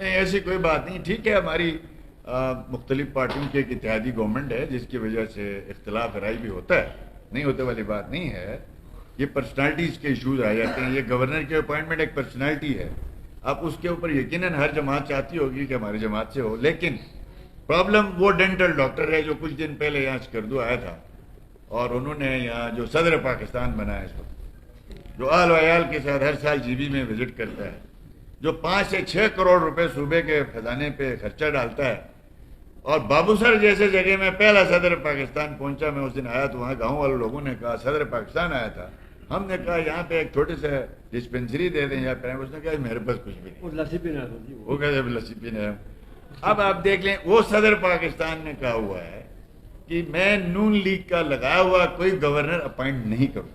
نہیں ایسی کوئی بات نہیں. ٹھیک ہے, ہماری مختلف پارٹیوں کی ایک اتحادی گورنمنٹ ہے جس کی وجہ سے اختلاف رائے بھی ہوتا ہے, نہیں ہوتے والی بات نہیں ہے. یہ پرسنالٹیز کے ایشوز آ جاتے ہیں. یہ گورنر کی اپوائنٹمنٹ ایک پرسنالٹی ہے, اب اس کے اوپر یقیناً ہر جماعت چاہتی ہوگی کہ ہماری جماعت سے ہو, لیکن پرابلم وہ ڈینٹل ڈاکٹر ہے جو کچھ دن پہلے یہاں اسکردو آیا تھا اور انہوں نے یہاں جو صدر پاکستان بنا ہے اس وقت, جو آل و عیال کے ساتھ ہر سال جی بی میں وزٹ کرتا ہے, جو 5 سے 6 کروڑ روپے صوبے کے خزانے پہ خرچہ ڈالتا ہے, اور بابو سر جیسے جگہ میں پہلا صدر پاکستان پہنچا. میں اس دن آیا تو وہاں گاؤں والے لوگوں نے کہا صدر پاکستان آیا تھا, ہم نے کہا یہاں پہ ایک چھوٹے سے ڈسپینسری دے دیں یا پہ, اس نے کہا میرے پاس کچھ بھی نہیں, وہ کہتے لسی پینے. اب آپ دیکھ لیں وہ صدر پاکستان نے کہا ہوا ہے کہ میں نون لیگ کا لگایا ہوا کوئی گورنر اپوائنٹ نہیں کروں.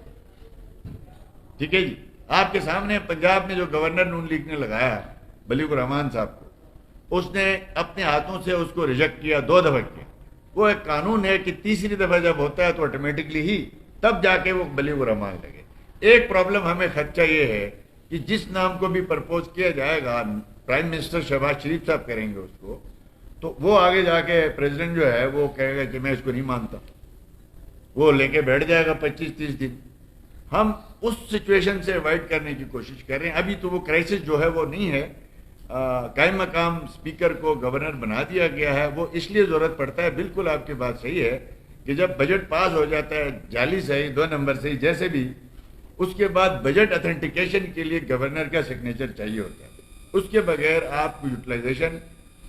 ٹھیک ہے جی, آپ کے سامنے پنجاب میں جو گورنر نون لیگ نے لگایا بلیغ الرحمان صاحب کو, اس نے اپنے ہاتھوں سے اس کو ریجیکٹ کیا, 2 دفعہ کیا. وہ ایک قانون ہے کہ تیسری دفعہ جب ہوتا ہے تو آٹومیٹکلی ہی تب جا کے وہ بلیغ الرحمان لگے. ایک پرابلم ہمیں خدشہ یہ ہے کہ جس نام کو بھی پرپوز کیا جائے گا, پرائم منسٹر شہباز شریف صاحب کریں گے اس کو, تو وہ آگے جا کے پریزیڈنٹ جو ہے وہ کہے گا کہ میں اس کو نہیں مانتا, وہ لے کے بیٹھ جائے گا 25-30 دن. ہم اس سچویشن سے اوائڈ کرنے کی کوشش کر رہے ہیں. ابھی تو وہ کرائسس جو ہے وہ نہیں ہے, قائم مقام اسپیکر کو گورنر بنا دیا گیا ہے. وہ اس لیے ضرورت پڑتا ہے, بالکل آپ کی بات صحیح ہے, کہ جب بجٹ پاس ہو جاتا ہے جعلی سے ہی 2 نمبر سے ہی جیسے بھی, اس کے بعد بجٹ اتھینٹیکیشن کے لیے گورنر کا سگنیچر چاہیے ہوتا ہے. اس کے بغیر آپ یوٹیلائزیشن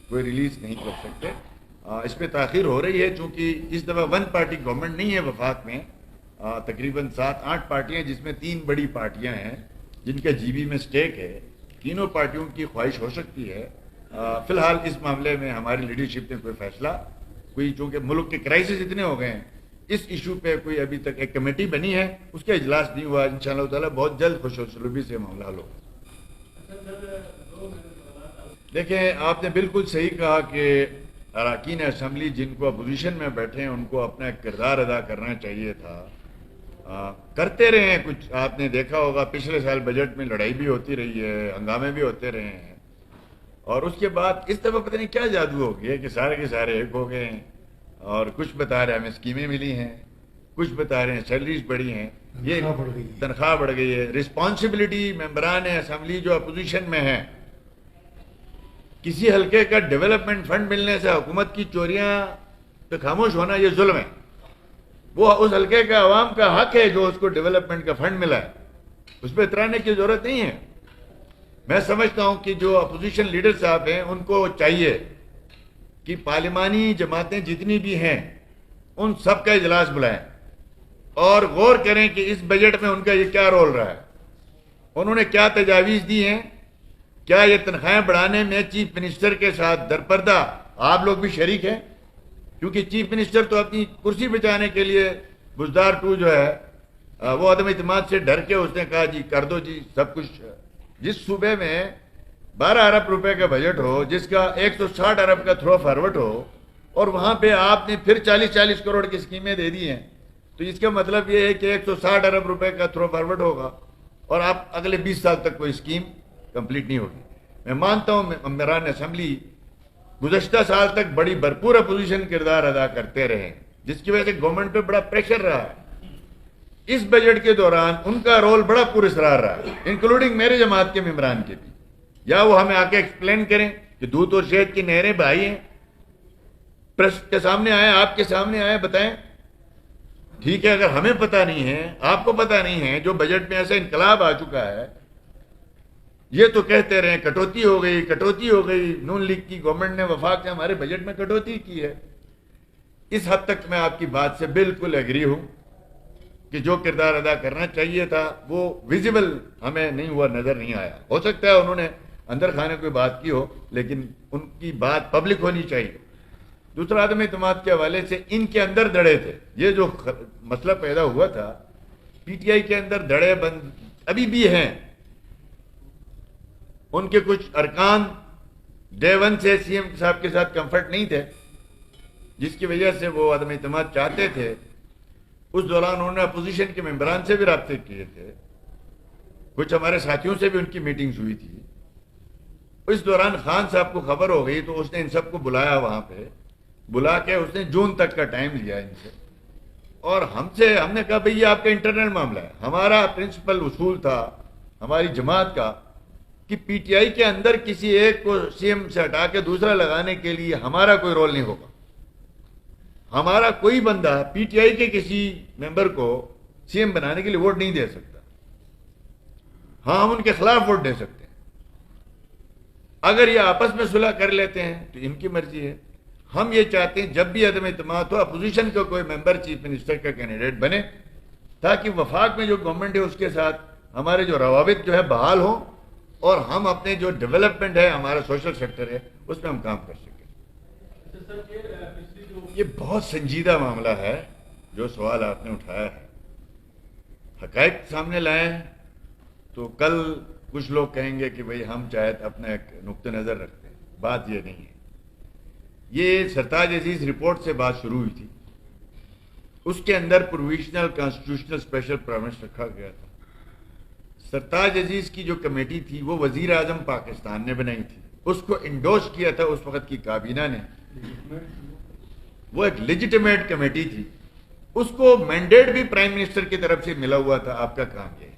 کوئی ریلیز نہیں کر سکتے. اس پہ تاخیر ہو رہی ہے چونکہ اس دفعہ 1 پارٹی گورنمنٹ نہیں ہے وفاق میں, تقریباً 7-8 پارٹیاں جس میں 3 بڑی پارٹیاں ہیں جن کا جی بی میں سٹیک ہے. تینوں پارٹیوں کی خواہش ہو سکتی ہے. فی الحال اس معاملے میں ہماری لیڈرشپ نے کوئی فیصلہ, کوئی چونکہ ملک کے کرائسس اتنے ہو گئے ہیں, اس ایشو پہ کوئی ابھی تک ایک کمیٹی بنی ہے, اس کا اجلاس نہیں ہوا. انشاءاللہ تعالی بہت جلد خوش اسلوبی سے معاملہ حل ہوگا. دیکھیں آپ نے بالکل صحیح کہا کہ اراکین اسمبلی جن کو اپوزیشن میں بیٹھے ہیں ان کو اپنا ایک کردار ادا کرنا چاہیے تھا. کرتے رہے ہیں کچھ, آپ نے دیکھا ہوگا پچھلے سال بجٹ میں لڑائی بھی ہوتی رہی ہے, ہنگامے بھی ہوتے رہے ہیں, اور اس کے بعد اس دفعہ پتہ نہیں کیا جادو ہو گیا کہ سارے کے سارے ایک ہو گئے ہیں, اور کچھ بتا رہے ہیں ہمیں اسکیمیں ملی ہیں, کچھ بتا رہے ہیں سیلریز بڑھی ہیں, یہ تنخواہ بڑھ گئی ہے. رسپانسبلٹی ممبران اسمبلی جو اپوزیشن میں ہیں, کسی حلقے کا ڈیولپمنٹ فنڈ ملنے سے حکومت کی چوریاں پہ خاموش ہونا یہ ظلم ہے. وہ اس حلقے کا عوام کا حق ہے جو اس کو ڈیولپمنٹ کا فنڈ ملا ہے, اس پہ اترانے کی ضرورت نہیں ہے. میں سمجھتا ہوں کہ جو اپوزیشن لیڈر صاحب ہیں ان کو چاہیے کہ پارلیمانی جماعتیں جتنی بھی ہیں ان سب کا اجلاس بلائیں اور غور کریں کہ اس بجٹ میں ان کا یہ کیا رول رہا ہے, انہوں نے کیا تجاویز دی ہیں. کیا یہ تنخواہیں بڑھانے میں چیف منسٹر کے ساتھ درپردہ آپ لوگ بھی شریک ہیں؟ کیونکہ چیف منسٹر تو اپنی کرسی بچانے کے لیے بزدار 2 جو ہے وہ عدم اعتماد سے ڈر کے اس نے کہا جی کر دو جی سب کچھ. جس صوبے میں 12 ارب روپے کا بجٹ ہو, جس کا 160 ارب کا تھرو فارورڈ ہو, اور وہاں پہ آپ نے پھر 40 کروڑ کی اسکیمیں دے دی ہیں, تو اس کا مطلب یہ ہے کہ 160 ارب روپے کا تھرو فارورڈ ہوگا اور آپ اگلے 20 سال تک کوئی اسکیم کمپلیٹ نہیں ہوگی. میں مانتا ہوں ممبران اسمبلی گزشتہ سال تک بڑی بھرپور اپوزیشن کردار ادا کرتے رہے, جس کی وجہ سے گورنمنٹ پہ بڑا پریشر رہا ہے. اس بجٹ کے دوران ان کا رول بڑا پراسرار رہا ہے, انکلوڈنگ میرے جماعت کے ممبران کے بھی. یا وہ ہمیں آ کے ایکسپلین کریں کہ دودھ اور شہد کی نہریں بہائی ہیں, پریس کے سامنے آئے, آپ کے سامنے آئے, بتائیں. ٹھیک ہے, اگر ہمیں پتہ نہیں ہے, آپ کو پتہ نہیں ہے, جو بجٹ میں ایسا انقلاب آ چکا ہے, یہ تو کہتے رہے کٹوتی ہو گئی, کٹوتی ہو گئی. نون لیگ کی گورنمنٹ نے وفاق سے ہمارے بجٹ میں کٹوتی کی ہے. اس حد تک میں آپ کی بات سے بالکل ایگری ہوں کہ جو کردار ادا کرنا چاہیے تھا وہ ویزیبل ہمیں نہیں ہوا, نظر نہیں آیا. ہو سکتا ہے انہوں نے اندر کھانے کوئی بات کی ہو, لیکن ان کی بات پبلک ہونی چاہیے. دوسرا عدم اعتماد کے حوالے سے ان کے اندر دڑے تھے, یہ جو مسئلہ پیدا ہوا تھا پی ٹی آئی کے اندر دڑے بند ابھی بھی ہیں. ان کے کچھ ارکان ڈے 1 سے سی ایم صاحب کے ساتھ کمفرٹ نہیں تھے, جس کی وجہ سے وہ عدم اعتماد چاہتے تھے. اس دوران انہوں نے اپوزیشن کے ممبران سے بھی رابطے کیے تھے, کچھ ہمارے ساتھیوں سے بھی ان کی میٹنگز ہوئی تھی. اس دوران خان صاحب کو خبر ہو گئی تو اس نے ان سب کو بلایا، وہاں پہ بلا کے اس نے جون تک کا ٹائم لیا ان سے، اور ہم نے کہا بھئی یہ آپ کا انٹرنل معاملہ ہے. ہمارا پرنسپل اصول تھا ہماری جماعت کا کہ پی ٹی آئی کے اندر کسی ایک کو سی ایم سے ہٹا کے دوسرا لگانے کے لیے ہمارا کوئی رول نہیں ہوگا. ہمارا کوئی بندہ پی ٹی آئی کے کسی ممبر کو سی ایم بنانے کے لیے ووٹ نہیں دے سکتا. ہاں ہم ان کے خلاف ووٹ دے سکتے ہیں، اگر یہ آپس میں صلح کر لیتے ہیں تو ان کی مرضی ہے. ہم یہ چاہتے ہیں جب بھی عدم اعتماد ہو اپوزیشن کا کوئی ممبر چیف منسٹر کا کینڈیڈیٹ بنے، تاکہ وفاق میں جو گورنمنٹ ہے اس کے ساتھ ہمارے جو روابط جو ہے بحال ہوں، اور ہم اپنے جو ڈیولپمنٹ ہے ہمارا سوشل سیکٹر ہے اس میں ہم کام کر سکیں. یہ بہت سنجیدہ معاملہ ہے جو سوال آپ نے اٹھایا ہے. حقائق سامنے لائیں تو کل کچھ لوگ کہیں گے کہ بھئی ہم شاید اپنا ایک نقطہ نظر رکھتے ہیں. بات یہ نہیں ہے. یہ سرتاج عزیز رپورٹ سے بات شروع ہوئی تھی، اس کے اندر پروویژنل کانسٹیٹیوشنل اسپیشل پروونس رکھا گیا تھا. سرتاج عزیز کی جو کمیٹی تھی وہ وزیر اعظم پاکستان نے بنائی تھی، اس کو انڈوس کیا تھا اس وقت کی کابینہ نے. وہ ایک لیجیٹیمیٹ کمیٹی تھی، اس کو مینڈیٹ بھی پرائم منسٹر کی طرف سے ملا ہوا تھا. آپ کا کام یہ ہے.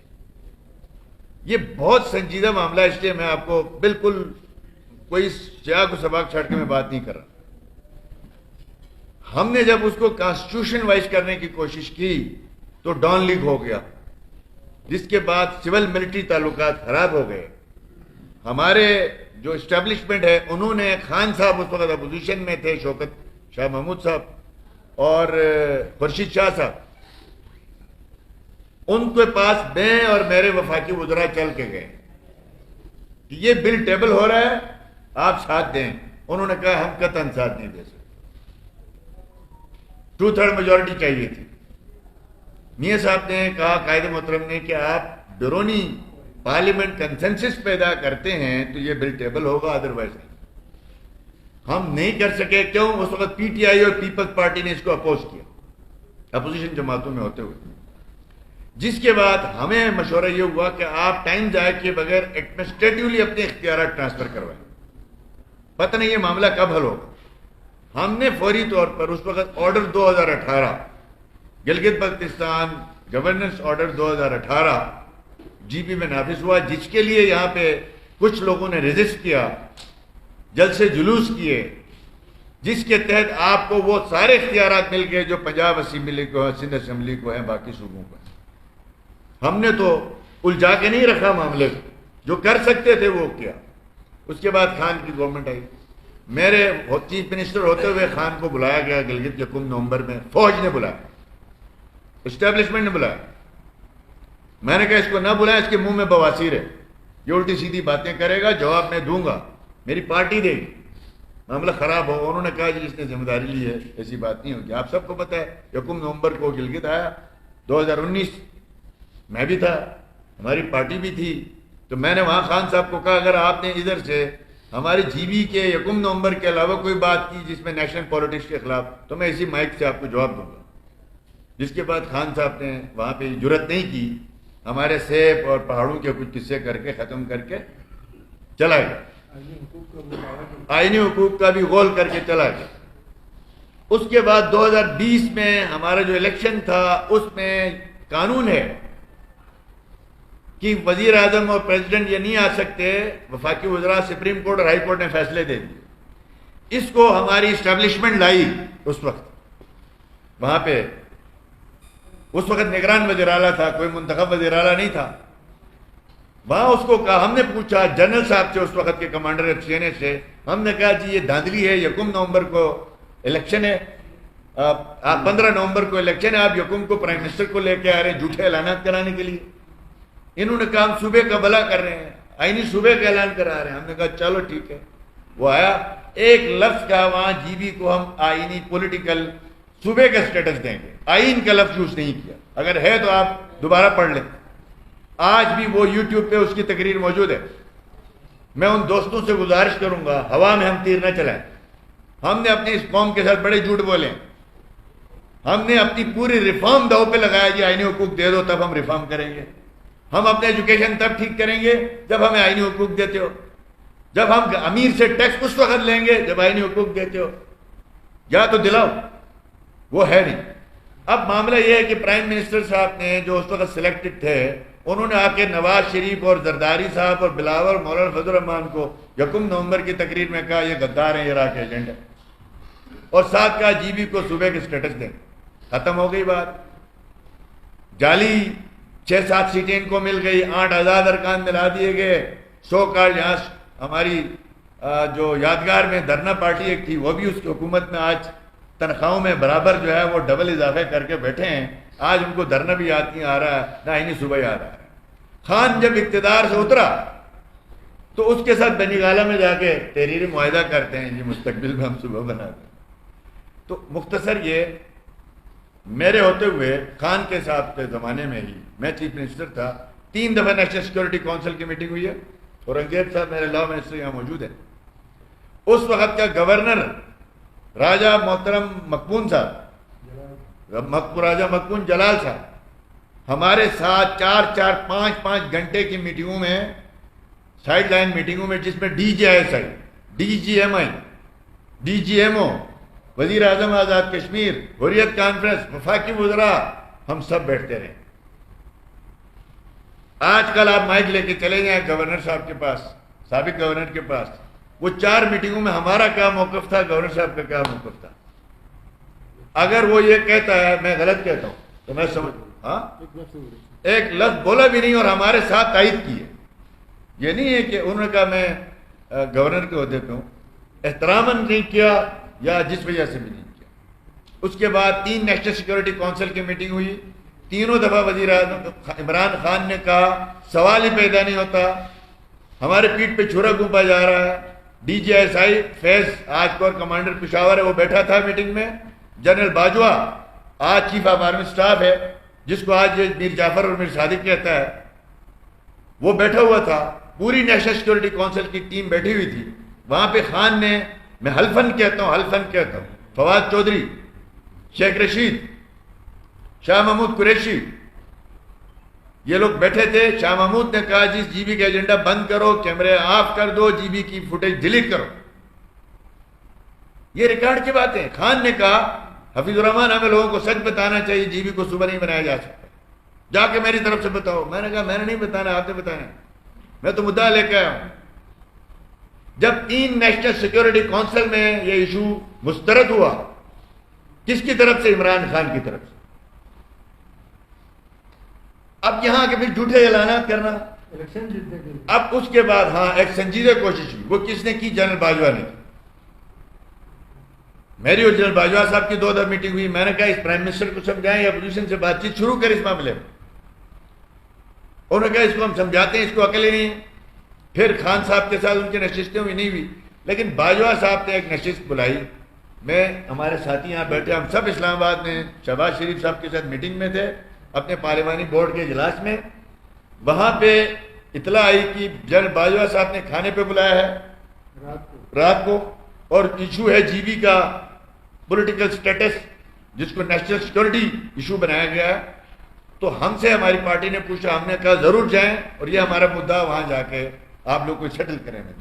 یہ بہت سنجیدہ معاملہ ہے، اس لیے میں آپ کو بالکل کوئی سیاہ کو سباق چھاڑ کے میں بات نہیں کر رہا. ہم نے جب اس کو کانسٹیٹیوشن وائز کرنے کی کوشش کی تو ڈان لیگ ہو گیا، جس کے بعد سول ملٹری تعلقات خراب ہو گئے. ہمارے جو اسٹیبلشمنٹ ہے انہوں نے خان صاحب اس وقت اپوزیشن میں تھے، شوکت شاہ محمود صاحب اور خورشید شاہ صاحب، ان کے پاس میں اور میرے وفاقی وزراء چل کے گئے کہ یہ بل ٹیبل ہو رہا ہے، آپ ساتھ دیں. انہوں نے کہا ہم قطعاً ساتھ نہیں دے سکتے. 2/3 میجورٹی چاہیے تھی. میاں صاحب نے کہا قائد محترم نے کہ آپ بیرونی پارلیمنٹ کنسنسس پیدا کرتے ہیں تو یہ بل ٹیبل ہوگا، ادروائز نہیں. ہم نہیں کر سکے. کیوں؟ اس وقت پی ٹی آئی اور پیپلز پارٹی نے اس کو اپوز کیا اپوزیشن جماعتوں میں ہوتے ہوئے. جس کے بعد ہمیں مشورہ یہ ہوا کہ آپ ٹائم ضائع کیے بغیر ایڈمنسٹریٹولی اپنے اختیارات ٹرانسفر کروائیں. پتہ نہیں یہ معاملہ کب حل ہوگا. ہم نے فوری طور پر اس وقت order 2018 Gilgit Baltistan governance order 2018 جی پی میں نافذ ہوا، جس کے لیے یہاں پہ کچھ لوگوں نے ریزسٹ کیا، جلسے جلوس کیے، جس کے تحت آپ کو وہ سارے اختیارات مل گئے جو پنجاب اسمبلی کو ہیں، سندھ اسمبلی کو ہیں، باقی صوبوں کو ہیں. ہم نے تو الجھا کے نہیں رکھا معاملے کو، جو کر سکتے تھے وہ کیا. اس کے بعد خان کی گورنمنٹ آئی. میرے چیف منسٹر ہوتے ہوئے خان کو بلایا گیا گلگت 1 نومبر میں. فوج نے بلایا، اسٹیبلشمنٹ نے بلایا. میں نے کہا اس کو نہ بلائیں، اس کے منہ میں بواسیر ہے، یہ الٹی سیدھی باتیں کرے گا، جواب میں دوں گا، میری پارٹی دے گی، معاملہ خراب ہو. انہوں نے کہا جی جس نے ذمہ داری لی ہے ایسی بات نہیں ہوگی. آپ سب کو پتہ ہے 1 نومبر کو گلگت آیا 2019، میں بھی تھا، ہماری پارٹی بھی تھی. تو میں نے وہاں خان صاحب کو کہا اگر آپ نے ادھر سے ہمارے جی بی کے 1 نومبر کے علاوہ کوئی بات کی جس میں نیشنل پالیٹکس کے خلاف، تو میں اسی مائک سے آپ کو جواب دوں گا. جس کے بعد خان صاحب نے وہاں پہ جرت نہیں کی، ہمارے سیب اور پہاڑوں کے کچھ قصے کر کے ختم کر کے چلا گیا، آئینی حقوق کا بھی غول کر کے چلا گیا. اس کے بعد 2020 میں ہمارا جو الیکشن تھا اس میں قانون ہے کہ وزیر اعظم اور پریزیڈنٹ یہ نہیں آ سکتے، وفاقی وزراء، سپریم کورٹ اور ہائی کورٹ نے فیصلے دے دیے. اس کو ہماری اسٹیبلشمنٹ لائی اس وقت. وہاں پہ اس وقت نگران وزیر اعلیٰ تھا، کوئی منتخب وزیر اعلیٰ نہیں تھا. وہاں اس کو کہا، ہم نے پوچھا جنرل صاحب سے، اس وقت کے کمانڈر ایف سی این اے سے، ہم نے کہا جی یہ دھاندلی ہے، 1 نومبر کو الیکشن ہے، آپ 15 نومبر کو الیکشن ہے، آپ 1 کو پرائم منسٹر کو لے کے آ رہے ہیں جھوٹے اعلانات کرانے کے لیے. انہوں نے کہا ہم صوبے کا بھلا کر رہے ہیں، آئینی صوبے کا اعلان کرا رہے ہیں. ہم نے کہا چلو ٹھیک ہے. وہ آیا، ایک لفظ کا وہاں جی بی کو ہم آئینی پولیٹیکل صوبے کا سٹیٹس دیں گے، آئین کا لفظ یوز نہیں کیا. اگر ہے تو آپ دوبارہ پڑھ لیں، آج بھی وہ یوٹیوب پہ اس کی تقریر موجود ہے. میں ان دوستوں سے گزارش کروں گا ہوا میں ہم تیر نہ چلائیں. ہم نے اپنی اس قوم کے ساتھ بڑے جھوٹ بولے، ہم نے اپنی پوری ریفارم داؤ پہ لگایا جی آئینی حقوق دے دو تب ہم ریفارم کریں گے. ہم اپنے ایجوکیشن تب ٹھیک کریں گے جب ہمیں آئینی حقوق دیتے ہو. جب ہم امیر سے ٹیکس اس وقت لیں گے جب آئینی حقوق دیتے ہو، یا تو دلاؤ، وہ ہے نہیں۔ اب معاملہ یہ ہے کہ پرائم منسٹر صاحب نے جو اس وقت سلیکٹڈ تھے، انہوں نے آ کے نواز شریف اور زرداری صاحب اور بلاول مولانا فضل الرحمان کو 1 نومبر کی تقریر میں کہا یہ غدار ہیں، یہ عراق کے ایجنٹ ہیں، اور ساتھ کہا جی بی کو صوبے کے سٹیٹس دیں۔ ختم ہو گئی بات۔ جعلی 6-7 سیٹیں ان کو مل گئی، 8 آزاد ارکان ملا دیے گئے۔ سو کال یہاں ہماری جو یادگار میں دھرنا پارٹی ایک تھی، وہ بھی اس کی حکومت میں آج تنخواہوں میں برابر جو ہے وہ ڈبل اضافے کر کے بیٹھے ہیں۔ آج ان کو دھرنا بھی یاد نہیں آ رہا ہے، نہ آئینی صوبہ یاد آ رہا ہے۔ خان جب اقتدار سے اترا تو اس کے ساتھ بنی گالہ میں جا کے تحریری معاہدہ کرتے ہیں، جی مستقبل میں ہم صوبہ بنا دیں۔ تو مختصر یہ، میرے ہوتے ہوئے خان کے صاحب کے زمانے میں ہی میں چیف منسٹر تھا، 3 دفعہ نیشنل سیکورٹی کونسل کی میٹنگ ہوئی ہے، اورنگزیب صاحب میرے لا منسٹر یہاں موجود ہیں۔ اس وقت کا گورنر راجہ محترم مقبون صاحب، راجہ مقبون جلال صاحب، ہمارے ساتھ 4-4 5-5 گھنٹے کی میٹنگوں میں، سائڈ لائن میٹنگوں میں، جس میں D G S I, D G M I, D G M O, وزیر اعظم آزاد کشمیر، حریت کانفرنس، وفاقی وزراء، ہم سب بیٹھتے رہے۔ آج کل آپ مائک لے کے چلے جائیں گورنر صاحب کے پاس، سابق گورنر کے پاس، وہ 4 میٹنگوں میں ہمارا کیا موقف تھا، گورنر صاحب کا کیا موقف تھا۔ اگر وہ یہ کہتا ہے میں غلط کہتا ہوں تو میں سمجھ، ہاں ایک لفظ بولا بھی نہیں اور ہمارے ساتھ تائید کی ہے۔ یہ نہیں ہے کہ انہوں نے کہا میں گورنر کے عہدے پہ ہوں، احتراماً نہیں کیا یا جس وجہ سے بھی نہیں کیا۔ اس کے بعد 3 نیشنل سیکورٹی کونسل کی میٹنگ ہوئی، تینوں دفعہ وزیر اعظم عمران خان نے کہا سوال ہی پیدا نہیں ہوتا، ہمارے پیٹھ پہ چھرا گھونپا جا رہا ہے۔ ڈی جی ایس آئی فیض آج کور کمانڈر پشاور ہے، وہ بیٹھا تھا میٹنگ میں۔ جنرل باجوہ آج چیف آف آرمی اسٹاف ہے، جس کو آج میر جعفر اور میر صادق کہتا ہے، وہ بیٹھا ہوا تھا۔ پوری نیشنل سیکورٹی کونسل کی ٹیم بیٹھی ہوئی تھی۔ وہاں پہ خان نے، میں حلفن کہتا ہوں، فواد چودھری، شیخ رشید، شاہ محمود قریشی، یہ لوگ بیٹھے تھے۔ شاہ محمود نے کہا جی بی کا ایجنڈا بند کرو، کیمرے آف کر دو، جی بی کی فوٹیج ڈیلیٹ کرو۔ یہ ریکارڈ کی باتیں۔ خان نے کہا حفیظ الرحمان ہمیں لوگوں کو سچ بتانا چاہیے، جی بی کو صوبہ نہیں بنایا جا سکتا، جا کے میری طرف سے بتاؤ۔ میں نے کہا میں نے نہیں بتانا، آپ نے بتانا، میں تو مدعا لے کے آیا ہوں۔ جب 3 نیشنل سیکورٹی کونسل میں یہ ایشو مسترد ہوا، کس کی طرف سے؟ عمران خان کی طرف سے۔ اب یہاں کے پھر جھوٹے اعلانات کرنا۔ اب اس کے بعد ہاں ایک سنجیدہ کوشش ہوئی، وہ کس نے کی؟ جنرل باجوہ نے کی۔ میری اور جنرل باجوہ صاحب کی 2 دفعہ میٹنگ ہوئی۔ میں نے کہا اس پرائم منسٹر کو سمجھائیں یا اپوزیشن سے بات چیت شروع کر اس معاملے میں۔ انہوں نے کہا اس کو ہم سمجھاتے ہیں، اس کو عقل ہی نہیں ہے۔ پھر خان صاحب کے ساتھ ان کی نشستیں ہوئی، نہیں ہوئی، لیکن باجوہ صاحب نے ایک نشست بلائی۔ میں، ہمارے ساتھی یہاں بیٹھے، ہم سب اسلام آباد میں شہباز شریف صاحب کے ساتھ میٹنگ میں تھے، اپنے پارلیمانی بورڈ کے اجلاس میں۔ وہاں پہ اطلاع آئی کہ جنرل باجوہ صاحب نے کھانے پہ بلایا ہے رات کو، اور ایشو ہے جی بی کا پولیٹیکل سٹیٹس، جس کو نیشنل سیکورٹی ایشو بنایا گیا ہے۔ تو ہم سے ہماری پارٹی نے پوچھا، ہم نے کہا ضرور جائیں اور یہ ہمارا مدعا وہاں جا کے آپ لوگ کو سیٹل کریں گے۔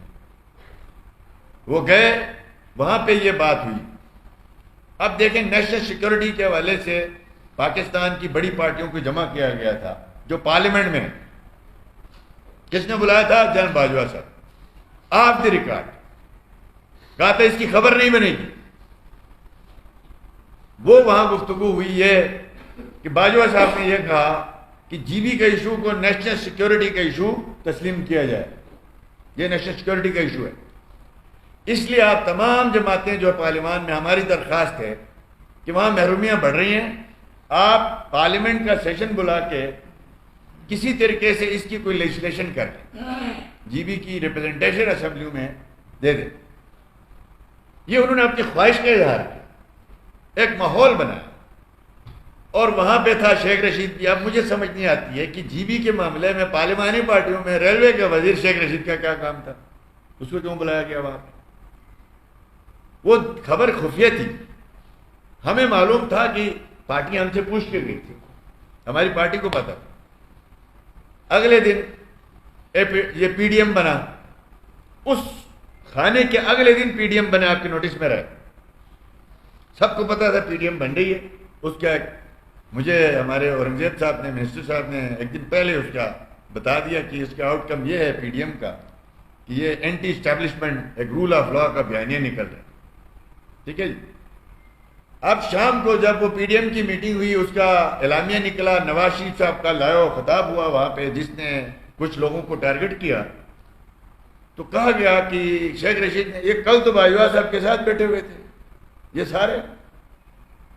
وہ گئے، وہاں پہ یہ بات ہوئی۔ اب دیکھیں نیشنل سیکورٹی کے حوالے سے پاکستان کی بڑی پارٹیوں کو جمع کیا گیا تھا، جو پارلیمنٹ میں کس نے بلایا تھا؟ جنرل باجوہ صاحب، آف دی ریکارڈ کہا تھا اس کی خبر نہیں بنے گی۔ وہ وہاں گفتگو ہوئی ہے کہ باجوہ صاحب نے یہ کہا کہ جی بی کا ایشو کو نیشنل سیکورٹی کا ایشو تسلیم کیا جائے، یہ نیشنل سیکورٹی کا ایشو ہے۔ اس لیے آپ تمام جماعتیں جو پارلیمان میں، ہماری درخواست ہے کہ وہاں محرومیاں بڑھ رہی ہیں، آپ پارلیمنٹ کا سیشن بلا کے کسی طریقے سے اس کی کوئی لیجسلیشن کر دیں، جی بی کی ریپرزنٹیشن اسمبلیوں میں دے دیں۔ یہ انہوں نے اپنی خواہش کا اظہار کیا، ایک ماحول بنایا، اور وہاں پہ تھا شیخ رشید بھی۔ اب مجھے سمجھ نہیں آتی ہے کہ جی بی کے معاملے میں پارلیمانی پارٹیوں میں ریلوے کا وزیر شیخ رشید کا کیا کام تھا، اس کو کیوں بلایا گیا وہاں پہ؟ وہ خبر خفیہ تھی، ہمیں معلوم تھا کہ پارٹی ہم سے پوچھ کے گئی تھی، ہماری پارٹی کو پتا۔ اگلے دن یہ پی ڈی ایم بنا، اس کھانے کے اگلے دن پی ڈی ایم بنے، آپ کے نوٹس میں رہے، سب کو پتا تھا پی ڈی ایم بن رہی ہے۔ اس کا مجھے ہمارے اورنگزیب صاحب نے، منسٹر صاحب نے ایک دن پہلے اس کا بتا دیا کہ اس کا آؤٹ کم یہ ہے پی ڈی ایم کا کہ یہ اینٹی اسٹیبلشمنٹ ایک رول آف لا کا بیانیہ نکل رہا ہے، ٹھیک ہے جی۔ اب شام کو جب وہ پی ڈی ایم کی میٹنگ ہوئی، اس کا اعلامیہ نکلا، نواز شریف صاحب کا لائیو خطاب ہوا وہاں پہ، جس نے کچھ لوگوں کو ٹارگٹ کیا، تو کہا گیا کہ شیخ رشید نے، یہ کل تو باجوہ صاحب کے ساتھ بیٹھے ہوئے تھے یہ سارے،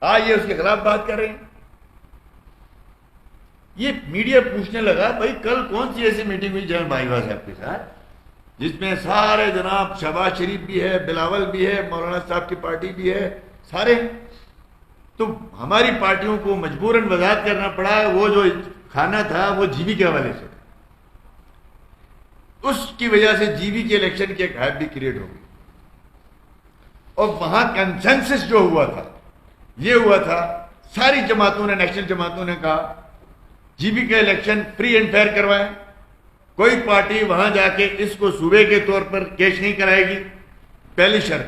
آج یہ اس کے خلاف بات کر رہے ہیں۔ یہ میڈیا پوچھنے لگا بھائی کل کون سی ایسی میٹنگ ہوئی جنرل باجوہ صاحب کے ساتھ جس میں سارے جناب شہباز شریف بھی ہے، بلاول بھی ہے، مولانا صاحب کی پارٹی بھی ہے، سارے؟ تو ہماری پارٹیوں کو مجبوراً وضاحت کرنا پڑا ہے، وہ جو کھانا تھا وہ جی بی کے حوالے سے، اس کی وجہ سے جی بی کے الیکشن کی ایک ہائپ بھی کریٹ ہو گئی، اور وہاں کنسنسس جو ہوا تھا یہ ہوا تھا، ساری جماعتوں نے، نیشنل جماعتوں نے کہا جی بی کے الیکشن فری اینڈ فیئر کروائیں، کوئی پارٹی وہاں جا کے اس کو صوبے کے طور پر کیش نہیں کرائے گی، پہلی شرط۔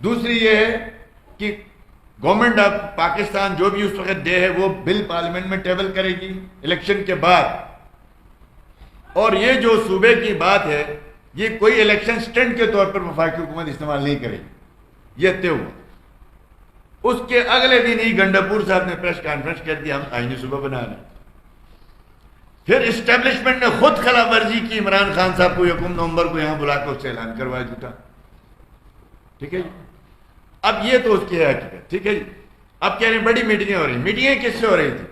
دوسری یہ ہے کہ گورنمنٹ آف پاکستان جو بھی اس وقت ڈے ہے وہ بل پارلیمنٹ میں ٹیبل کرے گی الیکشن کے بعد، اور یہ جو صوبے کی بات ہے یہ کوئی الیکشن سٹنٹ کے طور پر وفاقی حکومت استعمال نہیں کرے گی، یہ طے ہوا۔ اس کے اگلے دن ہی گنڈاپور صاحب نے پریس کانفرنس کر دیا، ہم آئینی صوبہ بنا رہے ہیں۔ پھر اسٹیبلشمنٹ نے خود خلاف ورزی کی، عمران خان صاحب کو 1 نومبر کو یہاں بلا کر اس سے اعلان کروایا جھوٹا، ٹھیک ہے جی۔ اب یہ تو اس کی ہے حقیقت، ٹھیک ہے جی۔ اب کہہ رہے ہیں بڑی میٹنگیں ہو رہی ہیں، میٹنگیں کس سے ہو رہی تھی؟